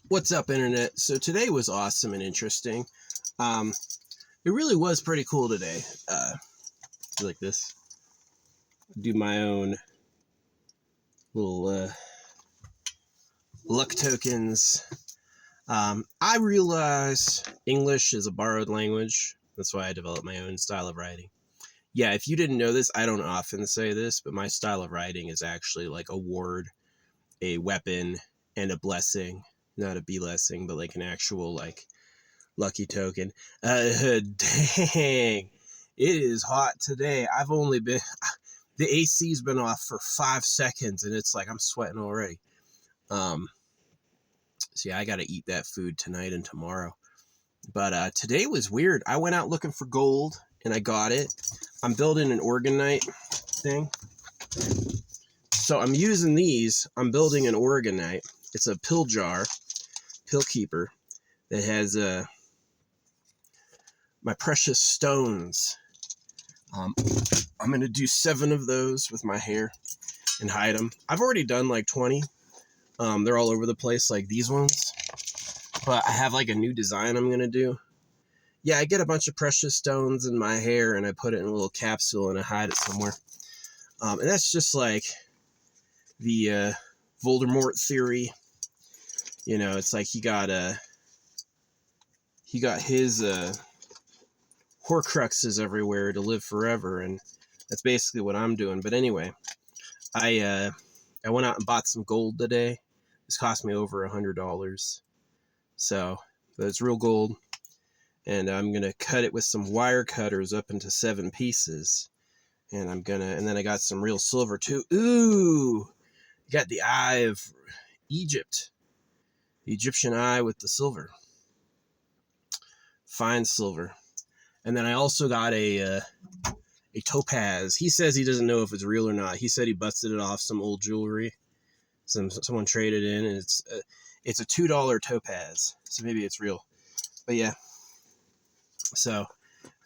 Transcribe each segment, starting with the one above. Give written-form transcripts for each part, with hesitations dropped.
What's up, internet? So today was awesome and interesting. Um, it really was pretty cool today. Like this, do my own little luck tokens. I realize English is a borrowed language. That's why I developed my own style of writing. Yeah, if you didn't know this, I don't often say this, but my style of writing is actually like a ward, a weapon, and a blessing. Not a blessing, but like an actual like lucky token. Dang, it is hot today. The AC's been off for 5 seconds and it's like I'm sweating already. So yeah, I got to eat that food tonight and tomorrow. But today was weird. I went out looking for gold and I got it. I'm building an orgonite thing. So I'm using these. I'm building an orgonite. It's a pill jar, pill keeper that has my precious stones. I'm going to do 7 of those with my hair and hide them. I've already done like 20. They're all over the place like these ones. But I have like a new design I'm going to do. Yeah, I get a bunch of precious stones in my hair and I put it in a little capsule and I hide it somewhere. And that's just like the Voldemort theory. You know, it's like he got his Horcruxes everywhere to live forever, and that's basically what I'm doing. But anyway, I went out and bought some gold today. This cost me over $100, so it's real gold, and I'm gonna cut it with some wire cutters up into 7 pieces, and then I got some real silver too. Ooh, got the eye of Egypt, the Egyptian eye with the silver, fine silver. And then I also got a topaz. He says he doesn't know if it's real or not. He said he busted it off some old jewelry. Someone traded in, and it's a $2 topaz. So maybe it's real. But yeah. So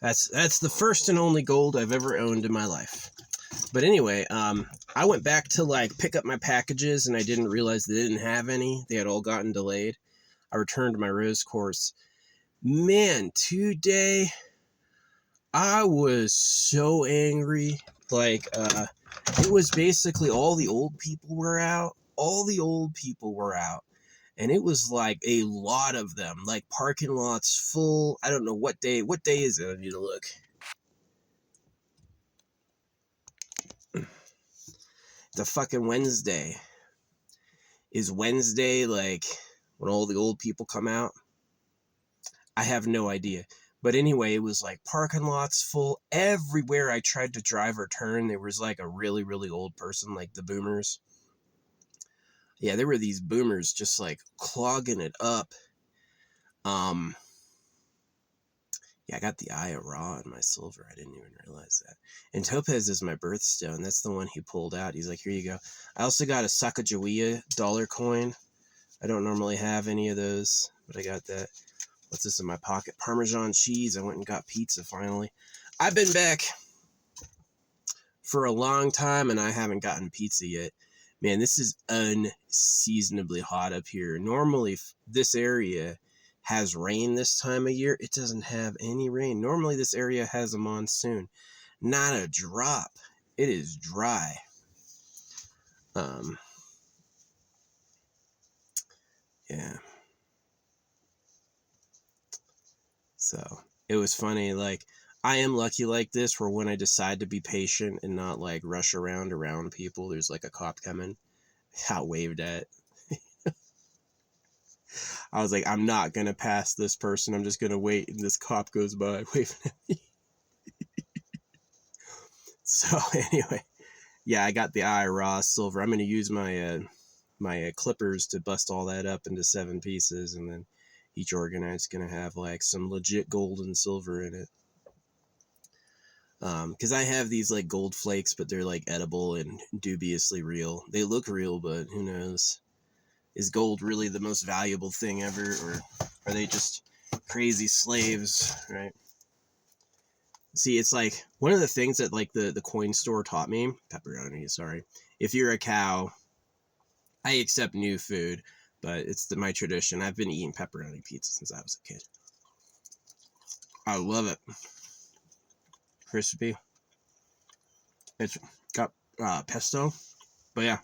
that's the first and only gold I've ever owned in my life. But anyway, I went back to like pick up my packages, and I didn't realize they didn't have any. They had all gotten delayed. I returned my rose quartz. Man, today I was so angry. Like, it was basically all the old people were out. All the old people were out. And it was like a lot of them. Like, parking lots full. I don't know what day. What day is it? I need to look. It's a fucking Wednesday. Is Wednesday, like, when all the old people come out? I have no idea. But anyway, it was like parking lots full. Everywhere I tried to drive or turn, there was like a really, really old person, like the boomers. Yeah, there were these boomers just like clogging it up. Yeah, I got the eye of Ra in my silver. I didn't even realize that. And topaz is my birthstone. That's the one he pulled out. He's like, here you go. I also got a Sacagawea dollar coin. I don't normally have any of those, but I got that. What's this in my pocket? Parmesan cheese. I went and got pizza finally. I've been back for a long time and I haven't gotten pizza yet. Man, this is unseasonably hot up here. Normally, this area has rain this time of year. It doesn't have any rain. Normally, this area has a monsoon. Not a drop. It is dry. Yeah. So it was funny. Like, I am lucky like this, where when I decide to be patient and not like rush around people, there's like a cop coming. I waved at. I was like, I'm not gonna pass this person. I'm just gonna wait, and this cop goes by waving at me. So anyway, yeah, I got the eye raw silver. I'm gonna use my my clippers to bust all that up into 7 pieces, and then each orgonite's gonna have like some legit gold and silver in it. Because I have these like gold flakes, but they're like edible and dubiously real. They look real, but who knows? Is gold really the most valuable thing ever, or are they just crazy slaves, right? See, it's like one of the things that like the coin store taught me, pepperoni, sorry. If you're a cow, I accept new food, but it's my tradition. I've been eating pepperoni pizza since I was a kid. I love it. Crispy. It's got pesto. But yeah.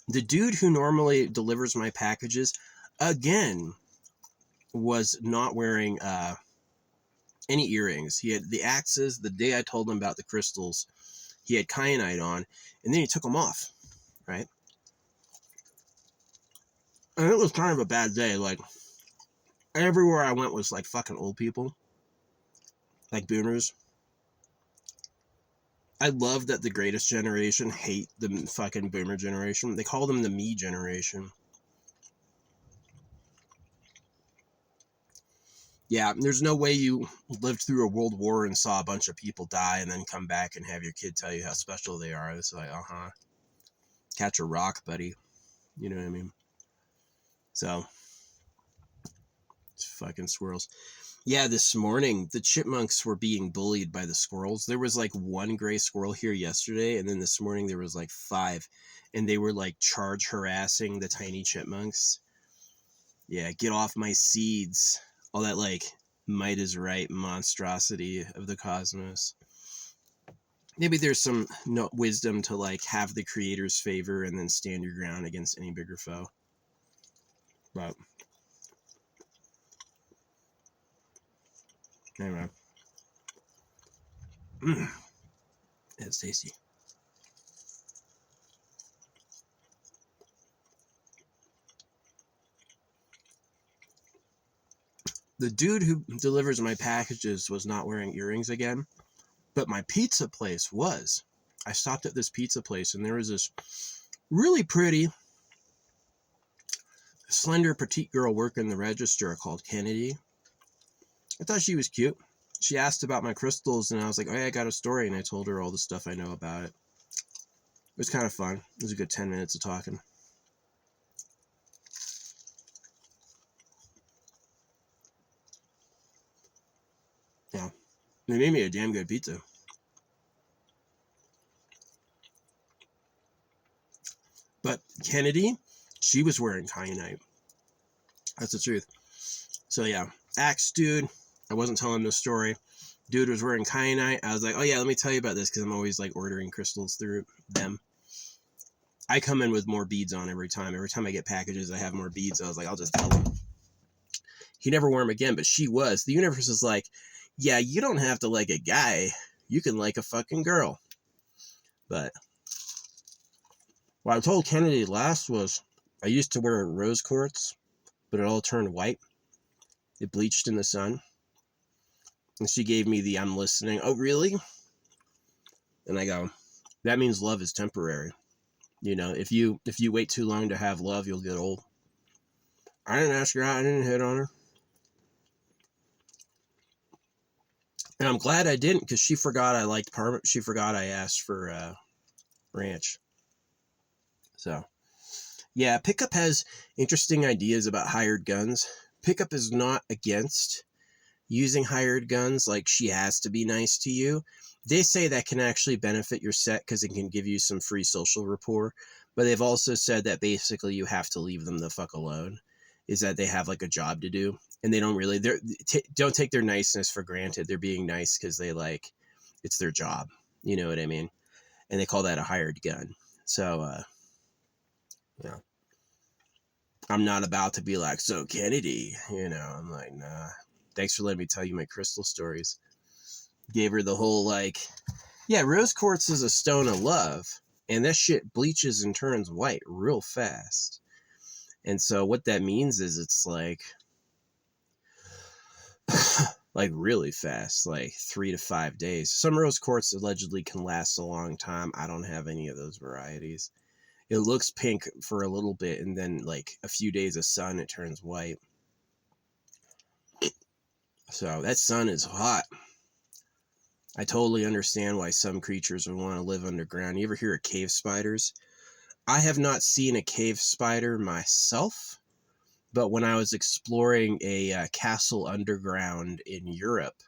The dude who normally delivers my packages, again, was not wearing any earrings. He had the axes. The day I told him about the crystals, he had kyanite on, and then he took them off, right? And it was kind of a bad day. Like, everywhere I went was like fucking old people, like boomers. I love that the greatest generation hate the fucking boomer generation. They call them the me generation. Yeah, there's no way you lived through a world war and saw a bunch of people die and then come back and have your kid tell you how special they are. It's like, catch a rock, buddy. You know what I mean? So, it's fucking squirrels. Yeah, this morning, the chipmunks were being bullied by the squirrels. There was like one gray squirrel here yesterday, and then this morning there was like 5. And they were like charge harassing the tiny chipmunks. Yeah, get off my seeds. All that like might is right monstrosity of the cosmos. Maybe there's some wisdom to like have the creator's favor and then stand your ground against any bigger foe. But anyway. It's tasty. The dude who delivers my packages was not wearing earrings again, but my pizza place was. I stopped at this pizza place, and there was this really pretty, slender, petite girl working the register called Kennedy. I thought she was cute. She asked about my crystals, and I was like, oh yeah, I got a story, and I told her all the stuff I know about it. It was kind of fun. It was a good 10 minutes of talking. Yeah. They made me a damn good pizza. But Kennedy, she was wearing kyanite. That's the truth. So yeah, Axe dude, I wasn't telling the story. Dude was wearing kyanite. I was like, oh yeah, let me tell you about this because I'm always like ordering crystals through them. I come in with more beads on every time. Every time I get packages, I have more beads. I was like, I'll just tell him. He never wore them again, but she was. The universe is like, yeah, you don't have to like a guy. You can like a fucking girl. But what I told Kennedy last was I used to wear rose quartz, but it all turned white. It bleached in the sun. And she gave me the I'm listening. Oh, really? And I go, that means love is temporary. You know, if you wait too long to have love, you'll get old. I didn't ask her out. I didn't hit on her. And I'm glad I didn't because she forgot I liked Parma. She forgot I asked for ranch. So, yeah, Pickup has interesting ideas about hired guns. Pickup is not against using hired guns, like she has to be nice to you. They say that can actually benefit your set because it can give you some free social rapport. But they've also said that basically you have to leave them the fuck alone. Is that they have like a job to do, and they don't really don't take their niceness for granted. They're being nice because they like it's their job. You know what I mean? And they call that a hired gun. So yeah, I'm not about to be like, so Kennedy, you know. I'm like, nah. Thanks for letting me tell you my crystal stories. Gave her the whole like, yeah, rose quartz is a stone of love, and that shit bleaches and turns white real fast. And so what that means is it's like like really fast, like 3 to 5 days. Some rose quartz allegedly can last a long time. I don't have any of those varieties. It looks pink for a little bit, and then like a few days of sun, it turns white. So that sun is hot. I totally understand why some creatures would want to live underground. You ever hear of cave spiders? I have not seen a cave spider myself, but when I was exploring a castle underground in Europe,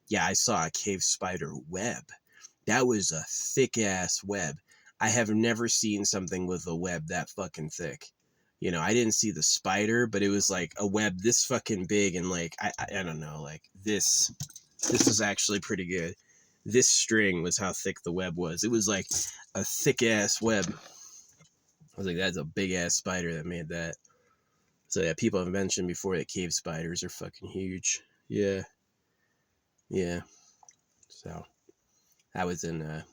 yeah, I saw a cave spider web. That was a thick-ass web. I have never seen something with a web that fucking thick. You know, I didn't see the spider, but it was like a web this fucking big, and like I don't know, like this is actually pretty good. This string was how thick the web was. It was like a thick ass web. I was like, that's a big ass spider that made that. So yeah, people have mentioned before that cave spiders are fucking huge. Yeah. Yeah. So that was in a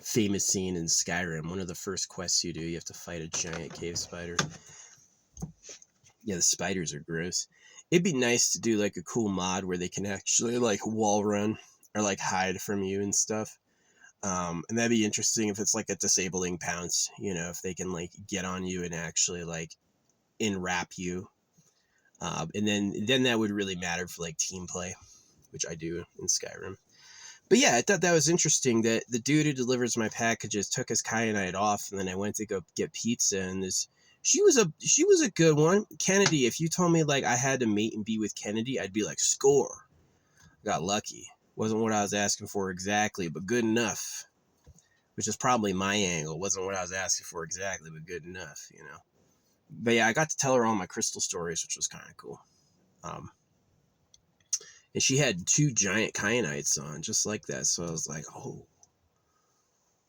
famous scene in Skyrim. One of the first quests you do, you have to fight a giant cave spider. Yeah, the spiders are gross. It'd be nice to do like a cool mod where they can actually like wall run or like hide from you and stuff. And that'd be interesting if it's like a disabling pounce, you know, if they can like get on you and actually like enwrap you. And then that would really matter for like team play, which I do in Skyrim. But yeah, I thought that was interesting that the dude who delivers my packages took his kyanite off, and then I went to go get pizza, and she was a good one. Kennedy, if you told me like I had to mate and be with Kennedy, I'd be like, score. Got lucky. Wasn't what I was asking for exactly, but good enough. Which is probably my angle. Wasn't what I was asking for exactly, but good enough, you know. But yeah, I got to tell her all my crystal stories, which was kind of cool. And she had 2 giant kyanites on, just like that. So I was like,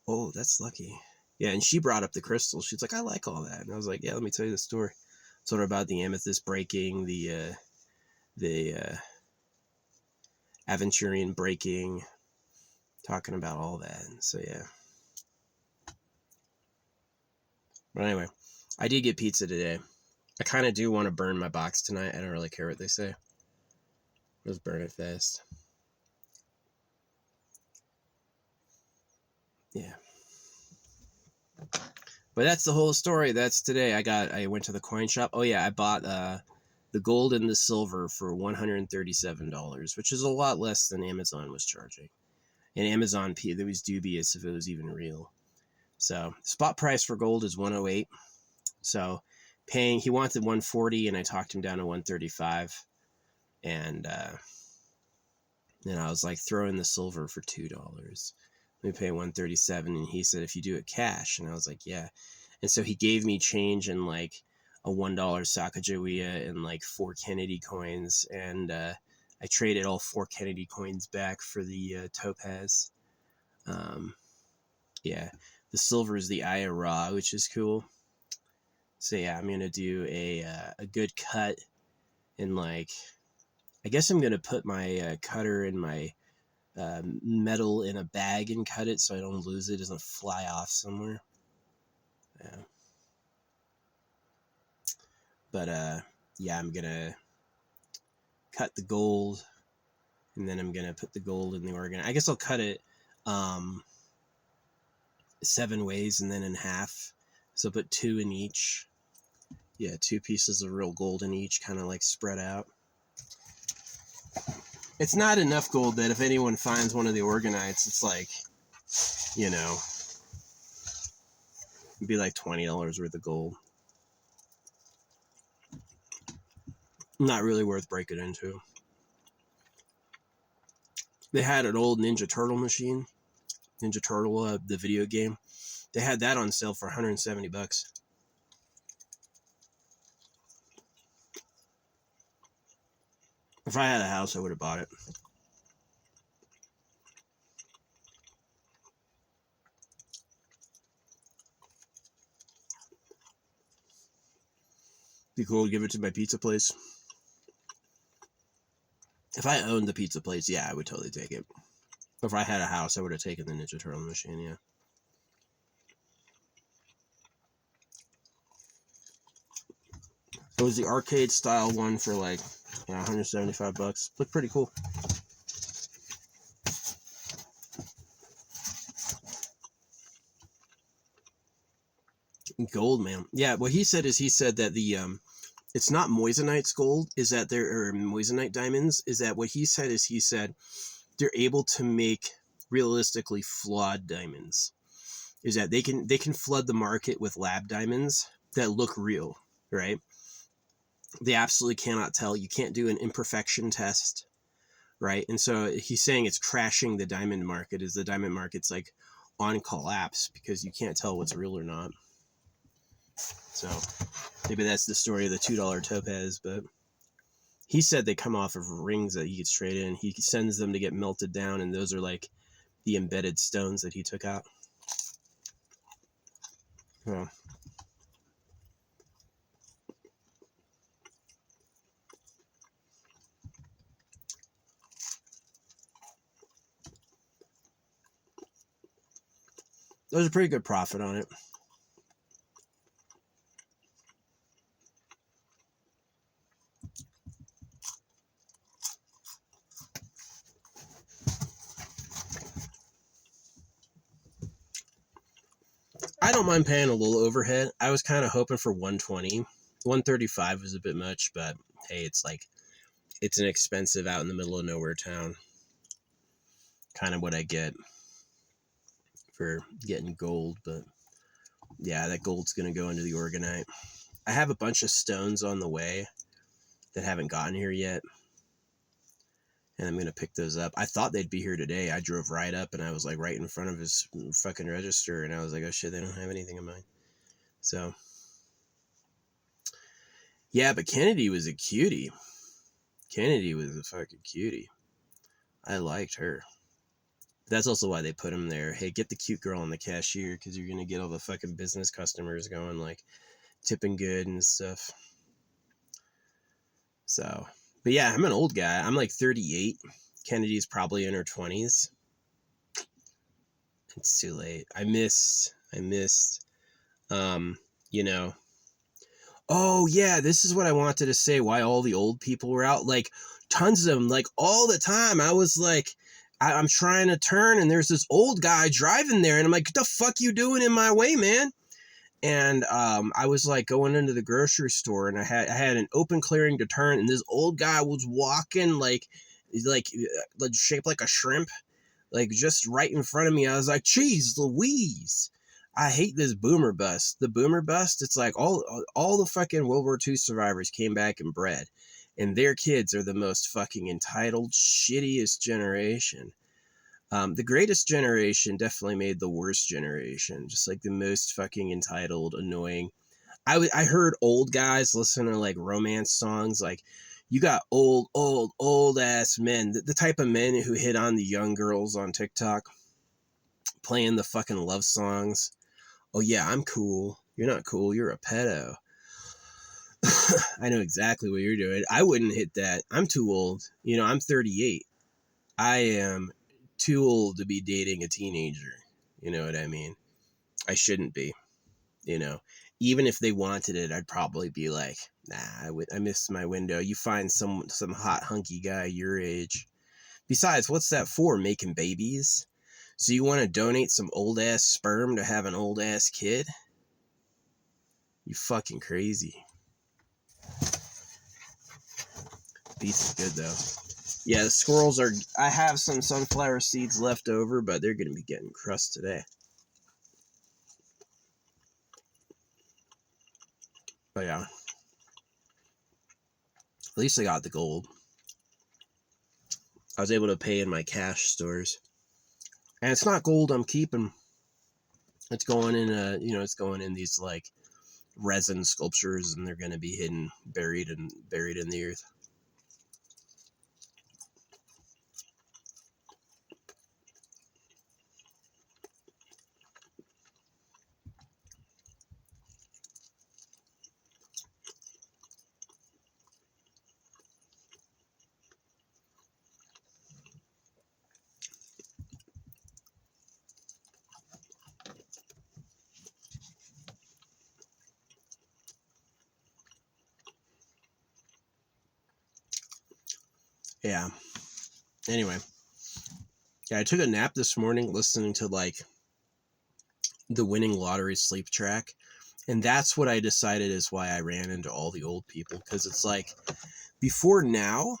oh, that's lucky. Yeah, and she brought up the crystals. She's like, I like all that. And I was like, yeah, let me tell you the story. Told her about the amethyst breaking, the Aventurian breaking, talking about all that. So yeah. But anyway, I did get pizza today. I kind of do want to burn my box tonight. I don't really care what they say. Let's burn it fast. Yeah. But that's the whole story. That's today. I went to the coin shop. Oh yeah, I bought the gold and the silver for $137, which is a lot less than Amazon was charging. And Amazon there was dubious if it was even real. So spot price for gold is $108. So he wanted $140, and I talked him down to $135. And then I was like, throw in the silver for $2. Let me pay $137, and he said, if you do it cash. And I was like, yeah. And so he gave me change in like a $1 Sacagawea and like 4 Kennedy coins, and I traded all 4 Kennedy coins back for the topaz. Yeah, the silver is the Aya, which is cool. So yeah, I'm gonna do a good cut, and like, I guess I'm gonna put my cutter and my metal in a bag and cut it so I don't lose it. It doesn't fly off somewhere. Yeah. But yeah, I'm gonna cut the gold, and then I'm gonna put the gold in the organ. I guess I'll cut it 7 ways and then in half. So put 2 in each. Yeah, 2 pieces of real gold in each, kind of like spread out. It's not enough gold that if anyone finds one of the organites, it's like, you know, it'd be like $20 worth of gold. Not really worth breaking into. They had an old Ninja Turtle machine. Ninja Turtle, the video game. They had that on sale for $170. If I had a house, I would have bought it. Be cool to give it to my pizza place. If I owned the pizza place, yeah, I would totally take it. If I had a house, I would have taken the Ninja Turtle machine, yeah. It was the arcade style one for like, yeah, $175. Looked pretty cool. Gold, man. Yeah, what he said that the it's not moissanite's gold, is that there are moissanite diamonds, is that what he said they're able to make realistically flawed diamonds. Is that they can flood the market with lab diamonds that look real, right? They absolutely cannot tell. You can't do an imperfection test, right? And so he's saying it's crashing the diamond market, is the diamond market's like on collapse because you can't tell what's real or not. So maybe that's the story of the $2 topaz, but he said they come off of rings that he gets straight in. He sends them to get melted down, and those are like the embedded stones that he took out. Yeah. There's a pretty good profit on it. I don't mind paying a little overhead. I was kind of hoping for 120. 135 was a bit much, but hey, it's like, it's an expensive out in the middle of nowhere town. Kind of what I get for getting gold, but yeah, that gold's going to go into the organite. I have a bunch of stones on the way that haven't gotten here yet, and I'm going to pick those up. I thought they'd be here today. I drove right up, and I was like right in front of his fucking register, and I was like, oh shit, they don't have anything in mine. So yeah, but Kennedy was a cutie. Kennedy was a fucking cutie. I liked her. That's also why they put him there. Hey, get the cute girl on the cashier, because you're going to get all the fucking business customers going, like, tipping good and stuff. So, but yeah, I'm an old guy. I'm like 38. Kennedy's probably in her 20s. It's too late. I missed, you know. Oh, yeah, this is what I wanted to say, why all the old people were out. Like, tons of them, like, all the time. I was like, I'm trying to turn, and there's this old guy driving there, and I'm like, what the fuck you doing in my way, man? And I was like going into the grocery store, and I had an open clearing to turn, and this old guy was walking like shaped like a shrimp, like just right in front of me. I was like, "Jeez, Louise!" I hate this boomer bust. The boomer bust. It's like all the fucking World War II survivors came back and bred, and their kids are the most fucking entitled, shittiest generation. The greatest generation definitely made the worst generation, just like the most fucking entitled, annoying. I heard old guys listen to like romance songs, like you got old ass men, the type of men who hit on the young girls on TikTok, playing the fucking love songs. Oh yeah, I'm cool. You're not cool. You're a pedo. I know exactly what you're doing. I wouldn't hit that. I'm too old. You know, I'm 38. I am too old to be dating a teenager. You know what I mean? I shouldn't be. You know, even if they wanted it, I'd probably be like, nah, I missed my window. You find some hot hunky guy your age. Besides, what's that for? Making babies? So you want to donate some old ass sperm to have an old ass kid? You fucking crazy. Beef is good though. Yeah, the squirrels are. I have some sunflower seeds left over, but they're gonna be getting crushed today. But yeah, at least I got the gold. I was able to pay in my cash stores, and it's not gold I'm keeping. It's going in it's going in these like resin sculptures, and they're gonna be hidden, buried in the earth. Yeah. Anyway, yeah, I took a nap this morning listening to like the winning lottery sleep track, and that's what I decided is why I ran into all the old people, because it's like before now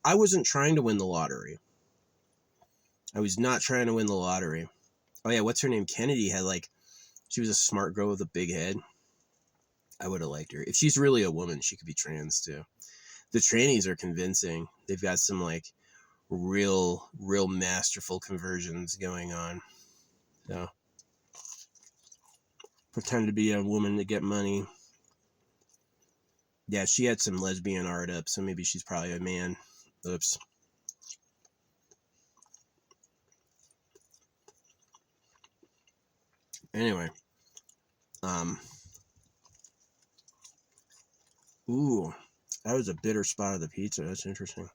I wasn't trying to win the lottery. I was not trying to win the lottery. Oh yeah, what's her name? Kennedy had like, she was a smart girl with a big head. I would have liked her. If she's really a woman, she could be trans too. The trannies are convincing. They've got some like real masterful conversions going on. So, pretend to be a woman to get money. Yeah, she had some lesbian art up, so maybe she's probably a man. Oops. Anyway. Ooh. That was a bitter spot of the pizza. That's interesting.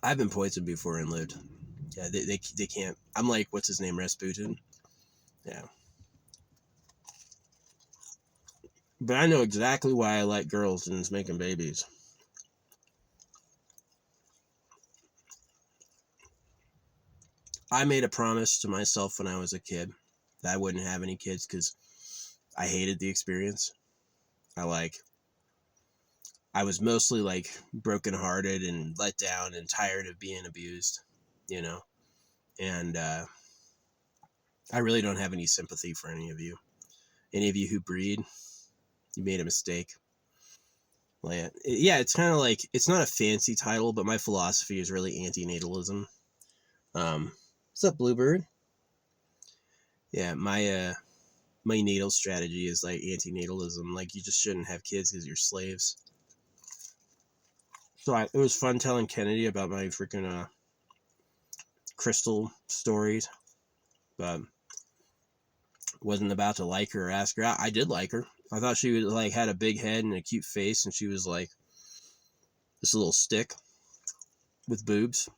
I've been poisoned before and lived. Yeah, they can't. I'm like, what's his name? Rasputin? Yeah. But I know exactly why I like girls and it's making babies. I made a promise to myself when I was a kid that I wouldn't have any kids because I hated the experience. I was mostly like brokenhearted and let down and tired of being abused, you know? And I really don't have any sympathy for any of you. Any of you who breed, you made a mistake. Like, yeah, it's kind of like, it's not a fancy title, but my philosophy is really antinatalism. What's up, Bluebird? Yeah, my natal strategy is like antinatalism. Like, you just shouldn't have kids because you're slaves. So it was fun telling Kennedy about my freaking crystal stories, but wasn't about to like her or ask her out. I did like her. I thought she was like had a big head and a cute face, and she was like this little stick with boobs.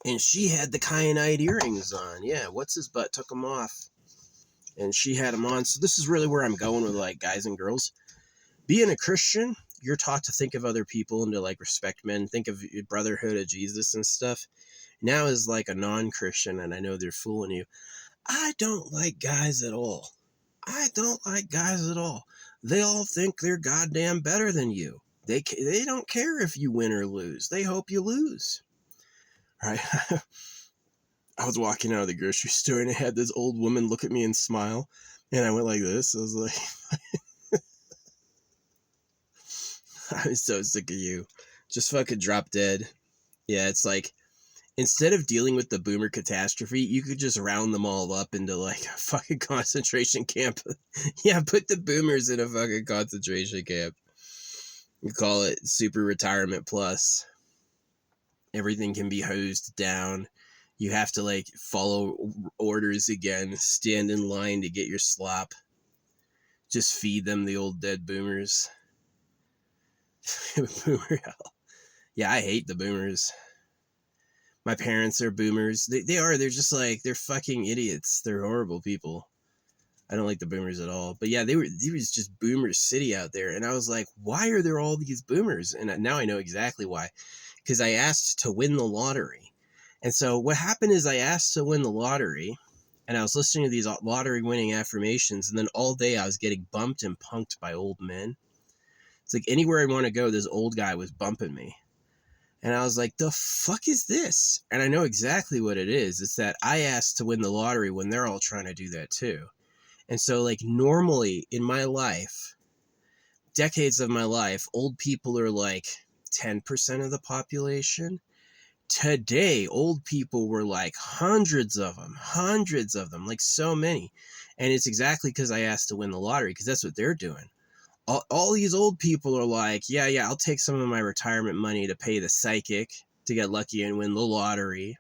And she had the kyanite earrings on. Yeah, what's his butt took them off, and she had them on. So this is really where I'm going with like guys and girls. Being a Christian, you're taught to think of other people and to like respect men, think of brotherhood of Jesus and stuff. Now as like a non-Christian, and I know they're fooling you, I don't like guys at all. I don't like guys at all. They all think they're goddamn better than you. They don't care if you win or lose. They hope you lose. Right? I was walking out of the grocery store and I had this old woman look at me and smile. And I went like this. I was like, I'm so sick of you. Just fucking drop dead. Yeah, it's like, instead of dealing with the boomer catastrophe, you could just round them all up into like a fucking concentration camp. Yeah, put the boomers in a fucking concentration camp. You call it super retirement plus. Everything can be hosed down. You have to like follow orders again, stand in line to get your slop. Just feed them the old dead boomers. Boomer hell. Yeah, I hate the boomers. My parents are boomers. They are. They're just like, they're fucking idiots. They're horrible people. I don't like the boomers at all. But yeah, there was just boomer city out there. And I was like, why are there all these boomers? And now I know exactly why. Because I asked to win the lottery. And so what happened is I asked to win the lottery. And I was listening to these lottery winning affirmations. And then all day I was getting bumped and punked by old men. It's like anywhere I want to go, this old guy was bumping me. And I was like, the fuck is this? And I know exactly what it is. It's that I asked to win the lottery when they're all trying to do that too. And so like normally in my life, decades of my life, old people are like 10% of the population. Today, old people were like hundreds of them, like so many. And it's exactly because I asked to win the lottery, because that's what they're doing. All these old people are like, yeah, I'll take some of my retirement money to pay the psychic to get lucky and win the lottery.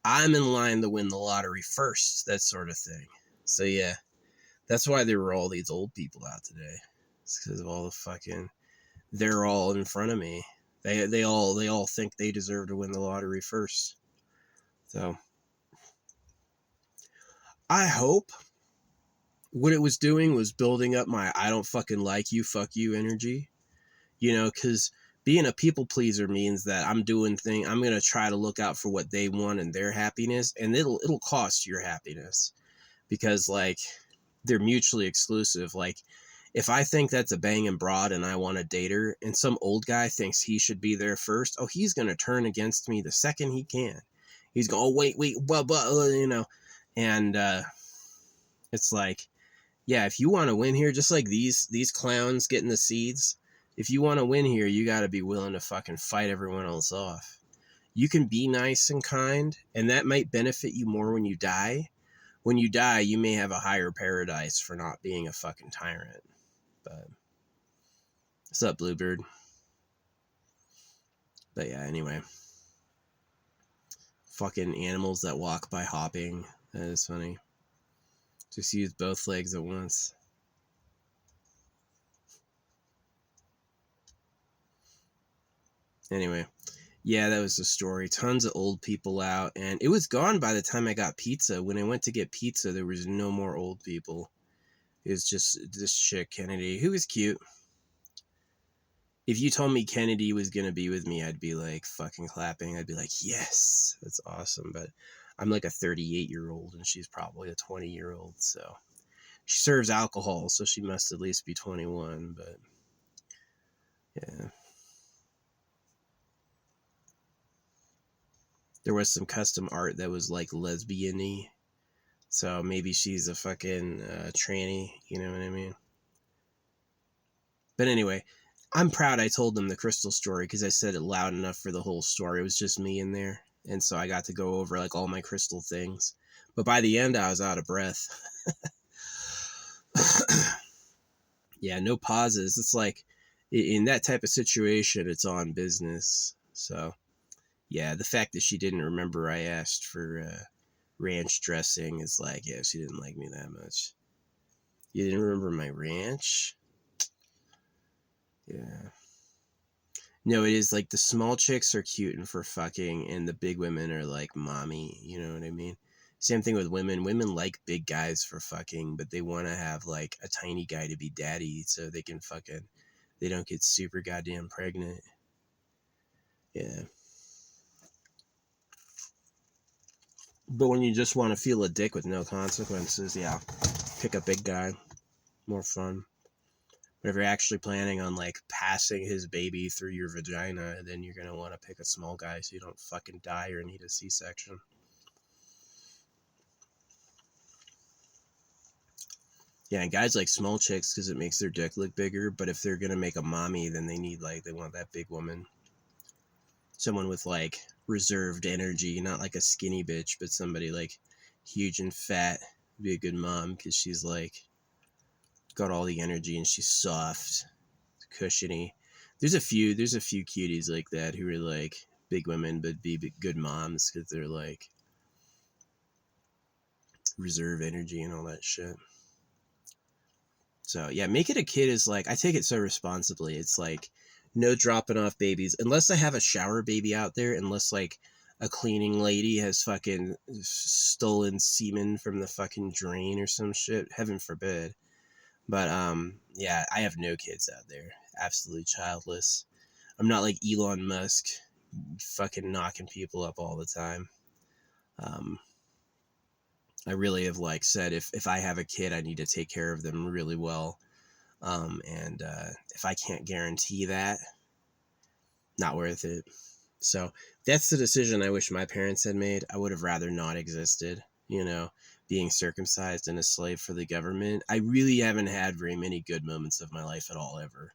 I'm in line to win the lottery first, that sort of thing. So yeah, that's why there were all these old people out today. It's because of all the fucking, they're all in front of me. They all think they deserve to win the lottery first. So I hope what it was doing was building up my I don't fucking like you, fuck you energy. You know, because being a people pleaser means that I'm going to try to look out for what they want and their happiness, and it'll cost your happiness, because like they're mutually exclusive. Like if I think that's a banging broad and I want to date her, and some old guy thinks he should be there first, oh, he's going to turn against me the second he can. He's going, oh, wait, you know, and it's like, yeah, if you want to win here, just like these clowns getting the seeds, if you want to win here, you got to be willing to fucking fight everyone else off. You can be nice and kind, and that might benefit you more when you die. When you die, you may have a higher paradise for not being a fucking tyrant. But what's up, Bluebird? But yeah, anyway. Fucking animals that walk by hopping. That is funny. Just use both legs at once. Anyway, yeah, that was the story. Tons of old people out, and it was gone by the time I got pizza. When I went to get pizza, there was no more old people. It was just this chick, Kennedy, who was cute. If you told me Kennedy was going to be with me, I'd be like fucking clapping. I'd be like, yes, that's awesome. But I'm like a 38-year-old, and she's probably a 20-year-old, so. She serves alcohol, so she must at least be 21, but yeah. There was some custom art that was like lesbian-y, so maybe she's a fucking tranny, you know what I mean? But anyway, I'm proud I told them the crystal story because I said it loud enough for the whole story. It was just me in there, and so I got to go over like all my crystal things. But by the end, I was out of breath. Yeah, no pauses. It's like in that type of situation, it's on business. So, yeah, the fact that she didn't remember I asked for ranch dressing is like, yeah, she didn't like me that much. You didn't remember my ranch? Yeah. No, it is like the small chicks are cute and for fucking, and the big women are like mommy. You know what I mean? Same thing with women. Women like big guys for fucking, but they want to have like a tiny guy to be daddy so they can fucking, they don't get super goddamn pregnant. Yeah. But when you just want to feel a dick with no consequences, yeah, pick a big guy. More fun. But if you're actually planning on like passing his baby through your vagina, then you're going to want to pick a small guy so you don't fucking die or need a C-section. Yeah, and guys like small chicks because it makes their dick look bigger. But if they're gonna make a mommy, then they need like, they want that big woman, someone with like reserved energy, not like a skinny bitch, but somebody like huge and fat would be a good mom because she's like got all the energy and she's soft, cushiony. There's a few cuties like that who are like big women but be good moms because they're like reserve energy and all that shit. So yeah, make it a kid is like, I take it so responsibly. It's like no dropping off babies unless I have a shower baby out there, unless like a cleaning lady has fucking stolen semen from the fucking drain or some shit. Heaven forbid. But yeah, I have no kids out there. Absolutely childless. I'm not like Elon Musk fucking knocking people up all the time. I really have like said if I have a kid, I need to take care of them really well. And if I can't guarantee that, not worth it. So that's the decision I wish my parents had made. I would have rather not existed, you know, being circumcised and a slave for the government. I really haven't had very many good moments of my life at all, ever.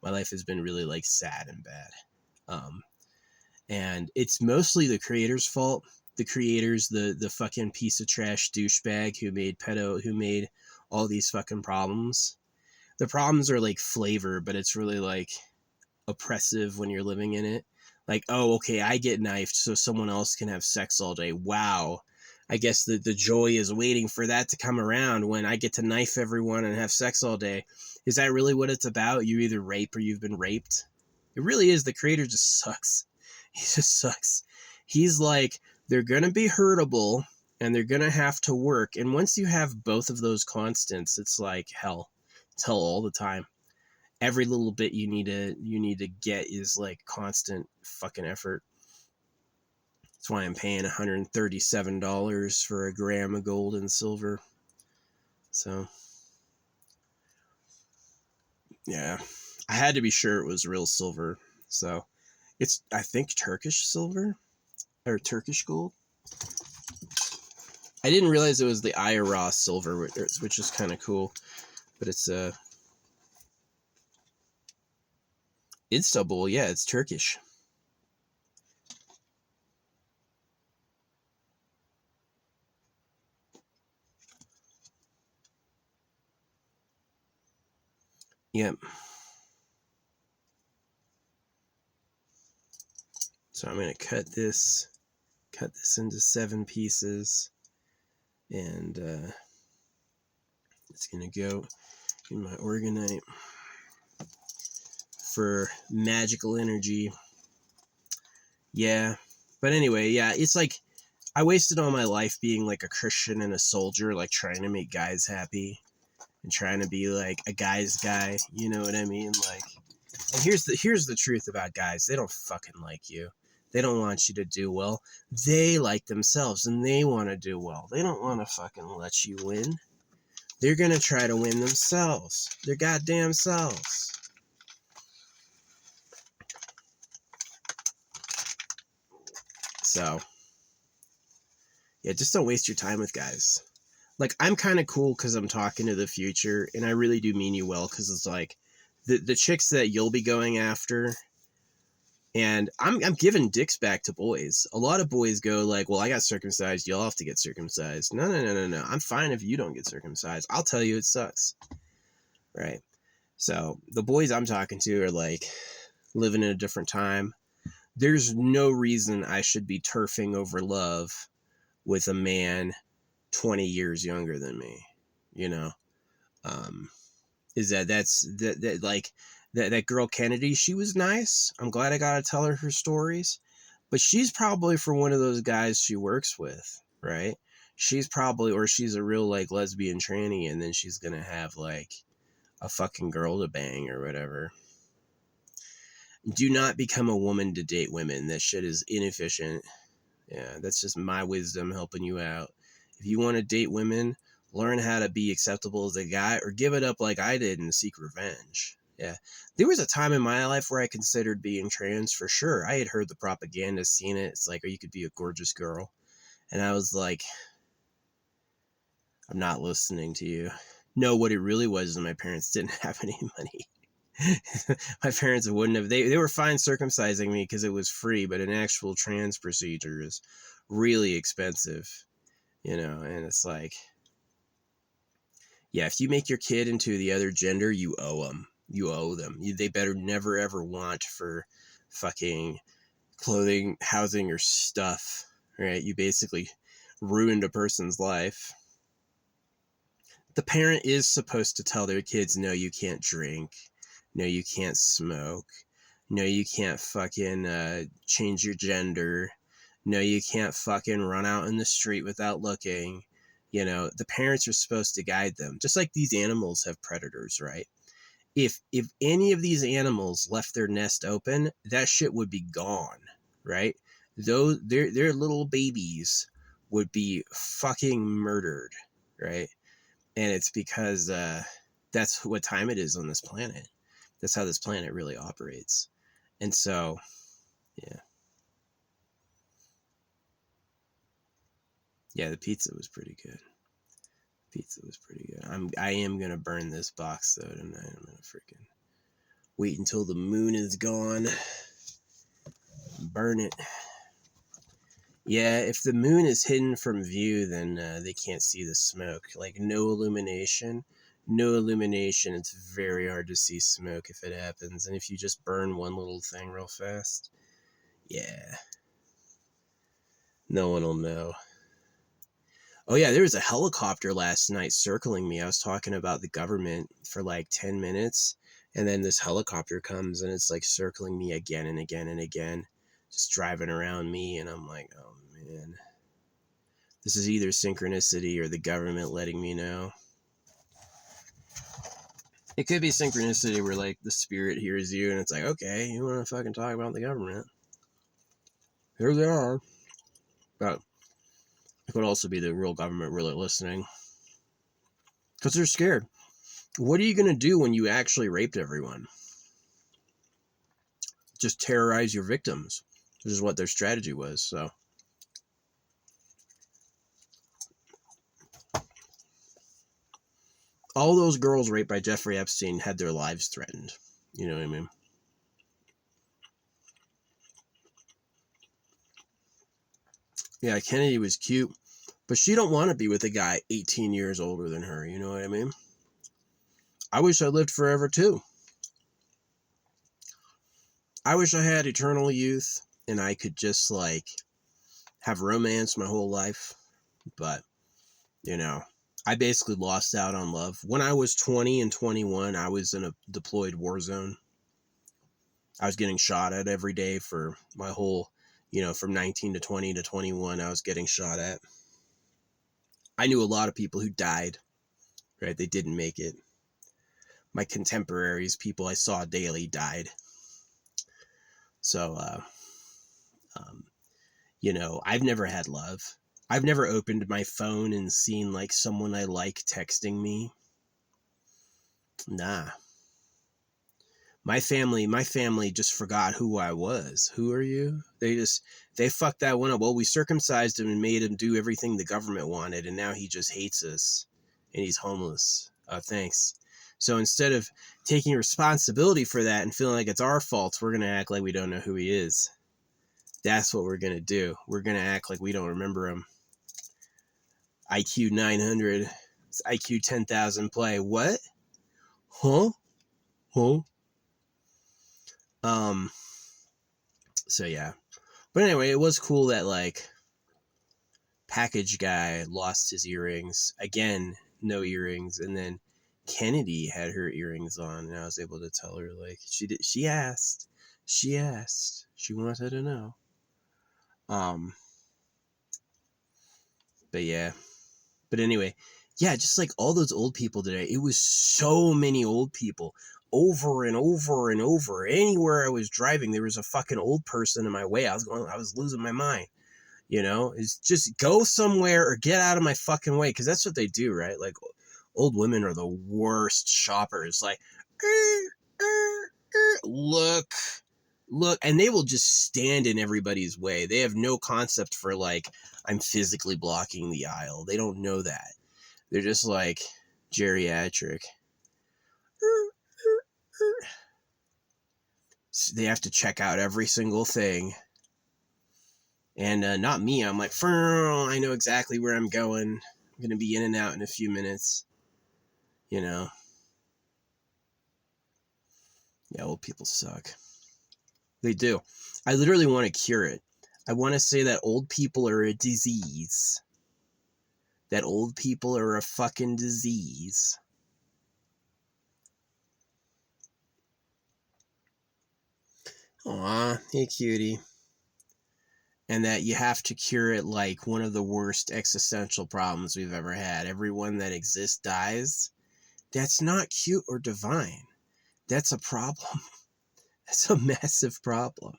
My life has been really like sad and bad. And it's mostly the creator's fault. The creators, the fucking piece of trash douchebag who made all these fucking problems. The problems are like flavor, but it's really like oppressive when you're living in it. Like, oh, okay, I get knifed so someone else can have sex all day. Wow. I guess the joy is waiting for that to come around when I get to knife everyone and have sex all day. Is that really what it's about? You either rape or you've been raped? It really is. The creator just sucks. He just sucks. He's like, they're going to be hurtable and they're going to have to work. And once you have both of those constants, it's like hell. It's hell all the time. Every little bit you need to get is like constant fucking effort. That's why I'm paying $137 for a gram of gold and silver. So, yeah. I had to be sure it was real silver. So, it's, I think, Turkish silver or Turkish gold. I didn't realize it was the Ira silver, which is kind of cool. But it's Istanbul, yeah, it's Turkish. Yep. So I'm gonna cut this into 7 pieces, and it's gonna go in my organite for magical energy. Yeah. But anyway, yeah, it's like I wasted all my life being like a Christian and a soldier, like trying to make guys happy and trying to be like a guy's guy, you know what I mean? Like, and here's the truth about guys. They don't fucking like you. They don't want you to do well. They like themselves and they want to do well. They don't want to fucking let you win. They're going to try to win themselves. Their goddamn selves. So, yeah, just don't waste your time with guys. Like, I'm kind of cool because I'm talking to the future, and I really do mean you well, because it's like, the chicks that you'll be going after, and I'm giving dicks back to boys. A lot of boys go like, well, I got circumcised, y'all have to get circumcised. No. I'm fine if you don't get circumcised. I'll tell you it sucks. Right? So, the boys I'm talking to are like, living in a different time. There's no reason I should be turfing over love with a man 20 years younger than me, you know. Is that like that girl Kennedy, she was nice. I'm glad I got to tell her stories, but she's probably for one of those guys she works with, right? She's probably, or she's a real like lesbian tranny, and then she's gonna have like a fucking girl to bang or whatever. Do not become a woman to date women. That shit is inefficient. Yeah, that's just my wisdom helping you out. If you want to date women, learn how to be acceptable as a guy, or give it up like I did and seek revenge. Yeah. There was a time in my life where I considered being trans for sure. I had heard the propaganda, seen it. It's like, oh, you could be a gorgeous girl. And I was like, I'm not listening to you. No, what it really was is my parents didn't have any money. My parents wouldn't have. They were fine circumcising me because it was free, but an actual trans procedure is really expensive, you know. And it's like, yeah, if you make your kid into the other gender, you owe them. You owe them. They better never ever want for fucking clothing, housing, or stuff. Right? You basically ruined a person's life. The parent is supposed to tell their kids, no, you can't drink. No, you can't smoke. No, you can't fucking change your gender. No, you can't fucking run out in the street without looking. You know, the parents are supposed to guide them. Just like these animals have predators, right? If any of these animals left their nest open, that shit would be gone, right? Those their little babies would be fucking murdered, right? And it's because that's what time it is on this planet. That's how this planet really operates. And so, yeah. Yeah, the pizza was pretty good. Pizza was pretty good. I am gonna burn this box though tonight. I'm gonna freaking wait until the moon is gone. Burn it. Yeah, if the moon is hidden from view, then they can't see the smoke. Like no illumination. No illumination. It's very hard to see smoke if it happens. And if you just burn one little thing real fast, yeah, no one will know. Oh yeah, there was a helicopter last night circling me. I was talking about the government for like 10 minutes, and then this helicopter comes and it's like circling me again and again and again, just driving around me, and I'm like, oh man. This is either synchronicity or the government letting me know. It could be synchronicity where like the spirit hears you and it's like, okay, you want to fucking talk about the government? Here they are. But it could also be the real government really listening. Because they're scared. What are you going to do when you actually raped everyone? Just terrorize your victims, which is what their strategy was. So, All those girls raped by Jeffrey Epstein had their lives threatened. You know what I mean? Yeah, Kennedy was cute, but she don't want to be with a guy 18 years older than her. You know what I mean? I wish I lived forever too. I wish I had eternal youth and I could just like have romance my whole life. But, you know, I basically lost out on love. When I was 20 and 21, I was in a deployed war zone. I was getting shot at every day for my whole, you know, from 19 to 20 to 21, I was getting shot at. I knew a lot of people who died, right? They didn't make it. My contemporaries, people I saw daily, died. So, you know, I've never had love. I've never opened my phone and seen like someone I like texting me. Nah. My family just forgot who I was. Who are you? They fucked that one up. Well, we circumcised him and made him do everything the government wanted, and now he just hates us and he's homeless. Oh, thanks. So instead of taking responsibility for that and feeling like it's our fault, we're going to act like we don't know who he is. That's what we're going to do. We're going to act like we don't remember him. IQ 900. It's IQ 10,000 play. What? Huh? So yeah. But anyway, it was cool that like package guy lost his earrings. Again, no earrings. And then Kennedy had her earrings on and I was able to tell her like she asked. She wanted to know. But yeah. But anyway, yeah, just like all those old people today. It was so many old people. Over and over and over. Anywhere I was driving, there was a fucking old person in my way. I was losing my mind. You know, it's just go somewhere or get out of my fucking way. Cause that's what they do, right? Like old women are the worst shoppers. Like, look. And they will just stand in everybody's way. They have no concept for like, I'm physically blocking the aisle. They don't know that. They're just like geriatric. They have to check out every single thing. And not me. I'm like, I know exactly where I'm going. I'm going to be in and out in a few minutes. You know. Yeah, old people suck. They do. I literally want to cure it. I want to say that old people are a disease. That old people are a fucking disease. Aw, hey cutie. And that you have to cure it like one of the worst existential problems we've ever had. Everyone that exists dies. That's not cute or divine. That's a problem. That's a massive problem.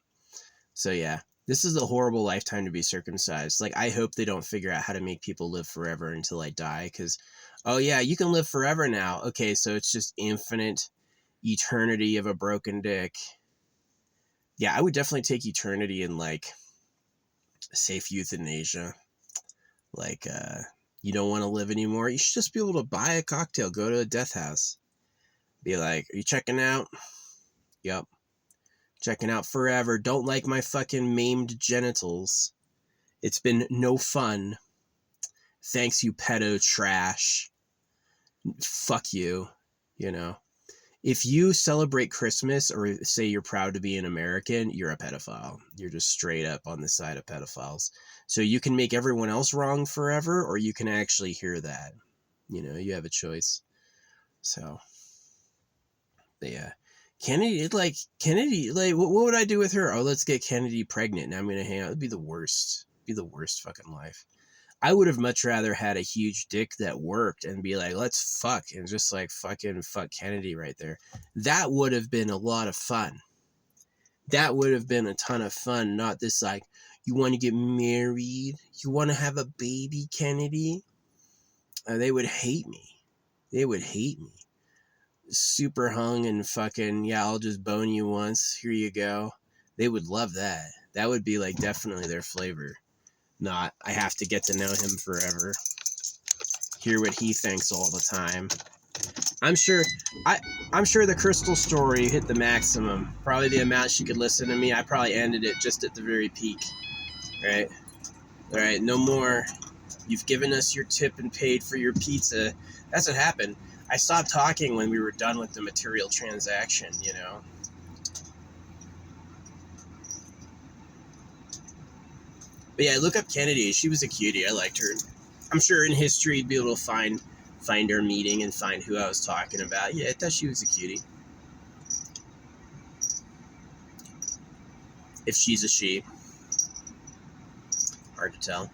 So yeah, this is a horrible lifetime to be circumcised. Like, I hope they don't figure out how to make people live forever until I die. Because, oh yeah, you can live forever now. Okay, so it's just infinite eternity of a broken dick. Yeah, I would definitely take eternity in like safe euthanasia. Like, you don't want to live anymore. You should just be able to buy a cocktail, go to a death house. Be like, are you checking out? Yep. Checking out forever. Don't like my fucking maimed genitals. It's been no fun. Thanks, you pedo trash. Fuck you. You know. If you celebrate Christmas or say you're proud to be an American, you're a pedophile. You're just straight up on the side of pedophiles. So you can make everyone else wrong forever, or you can actually hear that. You know, you have a choice. So, but yeah. Kennedy, what would I do with her? Oh, let's get Kennedy pregnant. Now I'm going to hang out. It'd be the worst. It'd be the worst fucking life. I would have much rather had a huge dick that worked and be like, let's fuck, and just like fucking fuck Kennedy right there. That would have been a lot of fun. That would have been a ton of fun. Not this like, you want to get married? You want to have a baby, Kennedy? They would hate me. They would hate me. Super hung and fucking, yeah, I'll just bone you once. Here you go. They would love that. That would be like definitely their flavor. Not, I have to get to know him forever. Hear what he thinks all the time. I'm sure I I'm sure the crystal story hit the maximum. Probably the amount she could listen to me. I probably ended it just at the very peak. Right? All right, no more. You've given us your tip and paid for your pizza. That's what happened. I stopped talking when we were done with the material transaction, you know. But yeah, look up Kennedy. She was a cutie. I liked her. I'm sure in history you'd be able to find our meeting and find who I was talking about. Yeah, I thought she was a cutie. If she's a she. Hard to tell.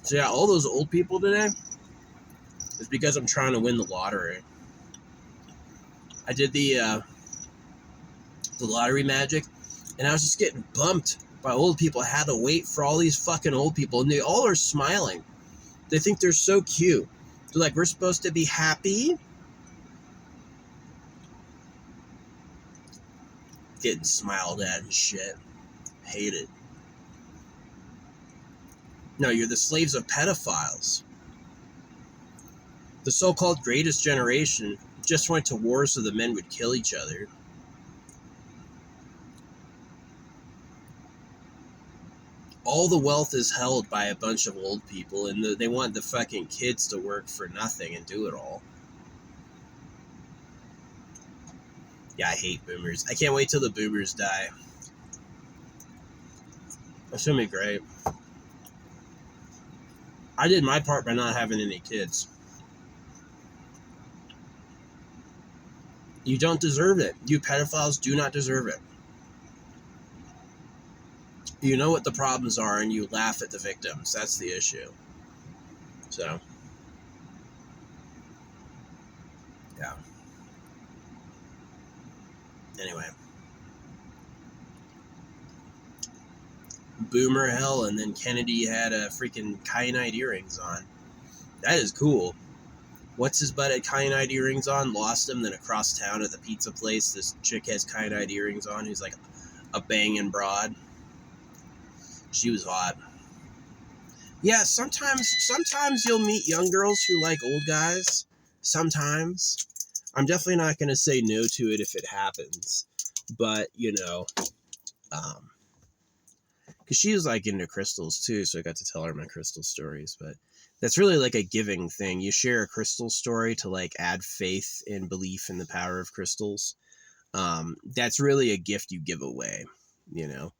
So yeah, all those old people today is because I'm trying to win the lottery. I did the lottery magic, and I was just getting bumped by old people. I had to wait for all these fucking old people, and they all are smiling. They think they're so cute. They're like, we're supposed to be happy. Getting smiled at and shit. Hate it. No, you're the slaves of pedophiles. The so-called greatest generation just went to war so the men would kill each other. All the wealth is held by a bunch of old people, and they want the fucking kids to work for nothing and do it all. Yeah, I hate boomers. I can't wait till the boomers die. That's gonna be great. I did my part by not having any kids. You don't deserve it. You pedophiles do not deserve it. You know what the problems are and you laugh at the victims. That's the issue. So, yeah. Anyway. Boomer hell, and then Kennedy had a freaking kyanite earrings on. That is cool. What's his butt had kyanite earrings on? Lost him. Then across town at the pizza place, this chick has kyanite earrings on who's like a banging broad. She was hot. Yeah, sometimes you'll meet young girls who like old guys. Sometimes. I'm definitely not going to say no to it if it happens. But, you know, because she was like into crystals too, so I got to tell her my crystal stories. But that's really like a giving thing. You share a crystal story to like add faith and belief in the power of crystals. That's really a gift you give away, you know.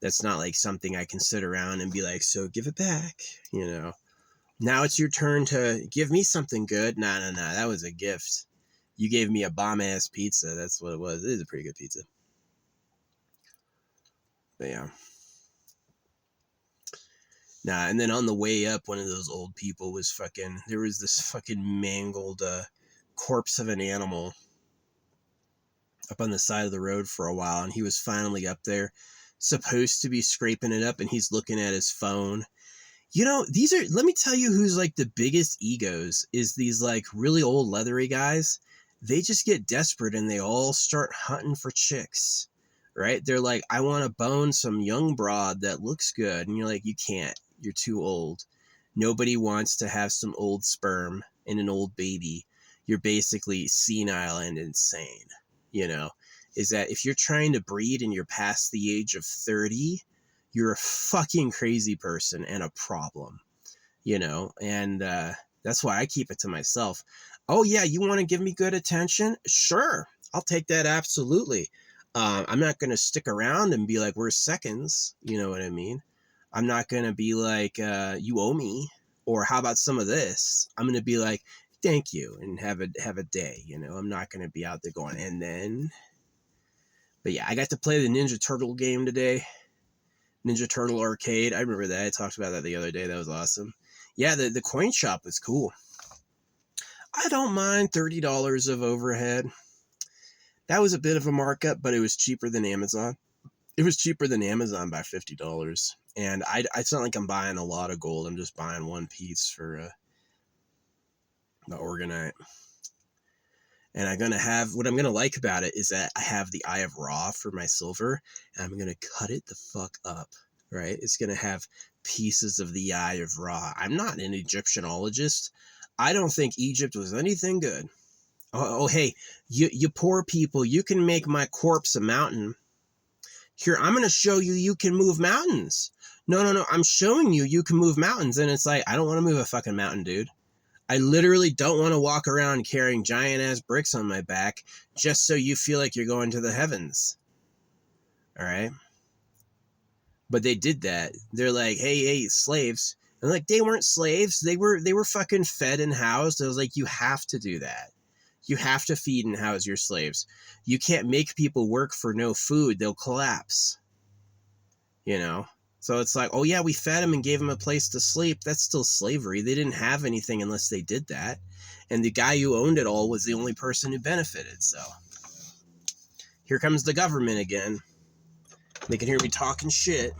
That's not like something I can sit around and be like, so give it back, you know. Now it's your turn to give me something good. Nah, that was a gift. You gave me a bomb-ass pizza. That's what it was. It is a pretty good pizza. But yeah. Nah, and then on the way up, one of those old people was fucking... There was this fucking mangled corpse of an animal up on the side of the road for a while, and he was finally up there, supposed to be scraping it up, and he's looking at his phone. You know, these are... Let me tell you who's like the biggest egos is these like really old leathery guys. They just get desperate and they all start hunting for chicks, right? They're like, I want to bone some young broad that looks good. And you're like, you can't. You're too old. Nobody wants to have some old sperm in an old baby. You're basically senile and insane, you know? Is that if you're trying to breed and you're past the age of 30, you're a fucking crazy person and a problem, you know? And that's why I keep it to myself. Oh, yeah, you want to give me good attention? Sure, I'll take that absolutely. I'm not going to stick around and be like, we're seconds. You know what I mean? I'm not going to be like, you owe me. Or how about some of this? I'm going to be like, thank you, and have a day. You know, I'm not going to be out there going, and then. But yeah, I got to play the Ninja Turtle game today. Ninja Turtle Arcade. I remember that. I talked about that the other day. That was awesome. Yeah, the coin shop was cool. I don't mind $30 of overhead. That was a bit of a markup, but it was cheaper than Amazon. It was cheaper than Amazon by $50. And it's not like I'm buying a lot of gold. I'm just buying one piece for the Organite. And what I'm going to like about it is that I have the Eye of Ra for my silver, and I'm going to cut it the fuck up, right? It's going to have pieces of the Eye of Ra. I'm not an Egyptianologist. I don't think Egypt was anything good. Oh, hey, you poor people, you can make my corpse a mountain. Here, I'm going to show you you can move mountains. No, I'm showing you you can move mountains. And it's like, I don't want to move a fucking mountain, dude. I literally don't want to walk around carrying giant-ass bricks on my back just so you feel like you're going to the heavens. All right? But they did that. They're like, hey, slaves. And like, they weren't slaves. They were fucking fed and housed. I was like, you have to do that. You have to feed and house your slaves. You can't make people work for no food. They'll collapse. You know? So it's like, oh yeah, we fed them and gave them a place to sleep. That's still slavery. They didn't have anything unless they did that. And the guy who owned it all was the only person who benefited. So here comes the government again. They can hear me talking shit.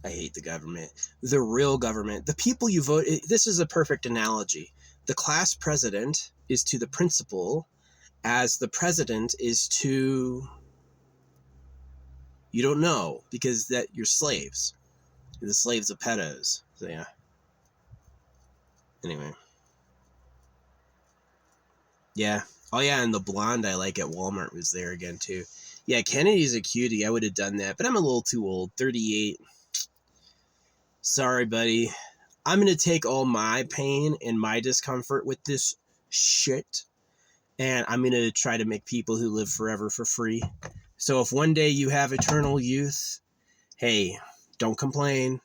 I hate the government. The real government. The people you vote. This is a perfect analogy. The class president is to the principal as the president is to... You don't know, because that you're slaves. You're the slaves of pedos. So yeah. Anyway. Yeah. Oh yeah, and the blonde I like at Walmart was there again too. Yeah, Kennedy's a cutie. I would have done that, but I'm a little too old. 38. Sorry, buddy. I'm going to take all my pain and my discomfort with this shit, and I'm going to try to make people who live forever for free. So if one day you have eternal youth, hey, don't complain.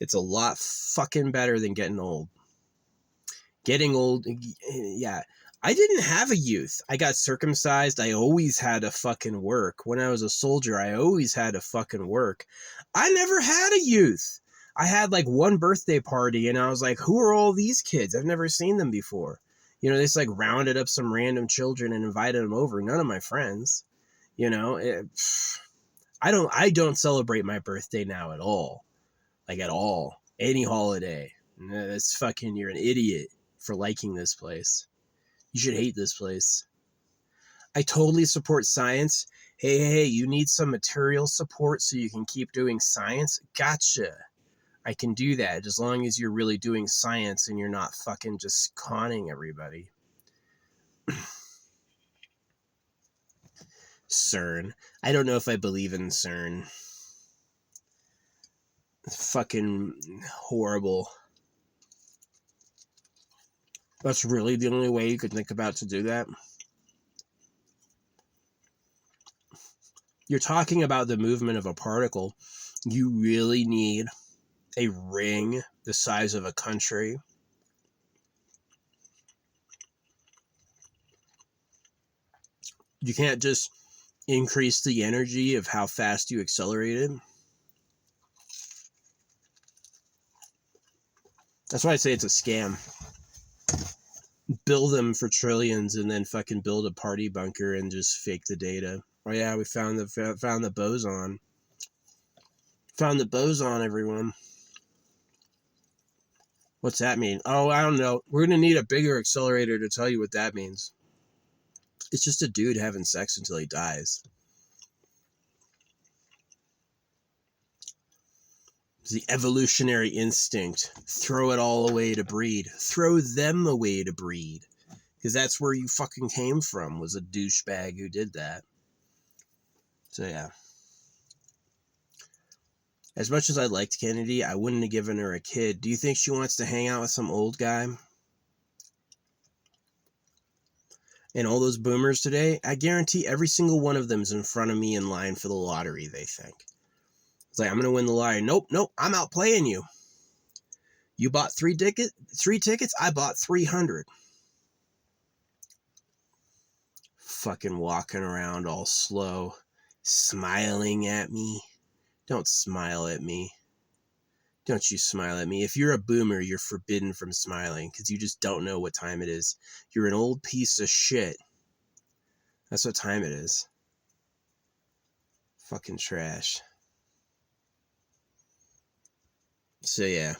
It's a lot fucking better than getting old. Getting old, yeah. I didn't have a youth. I got circumcised. I always had to fucking work. When I was a soldier, I always had to fucking work. I never had a youth. I had like one birthday party and I was like, who are all these kids? I've never seen them before. You know, they just like rounded up some random children and invited them over. None of my friends, you know, I don't celebrate my birthday now at all. Like at all. Any holiday. That's fucking, you're an idiot for liking this place. You should hate this place. I totally support science. Hey, you need some material support so you can keep doing science? Gotcha. I can do that as long as you're really doing science and you're not fucking just conning everybody. CERN. I don't know if I believe in CERN. It's fucking horrible. That's really the only way you could think about to do that? You're talking about the movement of a particle. You really need a ring the size of a country. You can't just increase the energy of how fast you accelerate it. That's why I say it's a scam. Build them for trillions and then fucking build a party bunker and just fake the data. Oh yeah, we found the boson. Found the boson, everyone. What's that mean? Oh, I don't know. We're going to need a bigger accelerator to tell you what that means. It's just a dude having sex until he dies. It's the evolutionary instinct. Throw it all away to breed. Throw them away to breed. Because that's where you fucking came from, was a douchebag who did that. So yeah. As much as I liked Kennedy, I wouldn't have given her a kid. Do you think she wants to hang out with some old guy? And all those boomers today, I guarantee every single one of them is in front of me in line for the lottery, they think. It's like, I'm going to win the lottery. Nope, I'm outplaying you. You bought three tickets, I bought 300. Fucking walking around all slow, smiling at me. Don't smile at me. Don't you smile at me. If you're a boomer, you're forbidden from smiling because you just don't know what time it is. You're an old piece of shit. That's what time it is. Fucking trash. So yeah.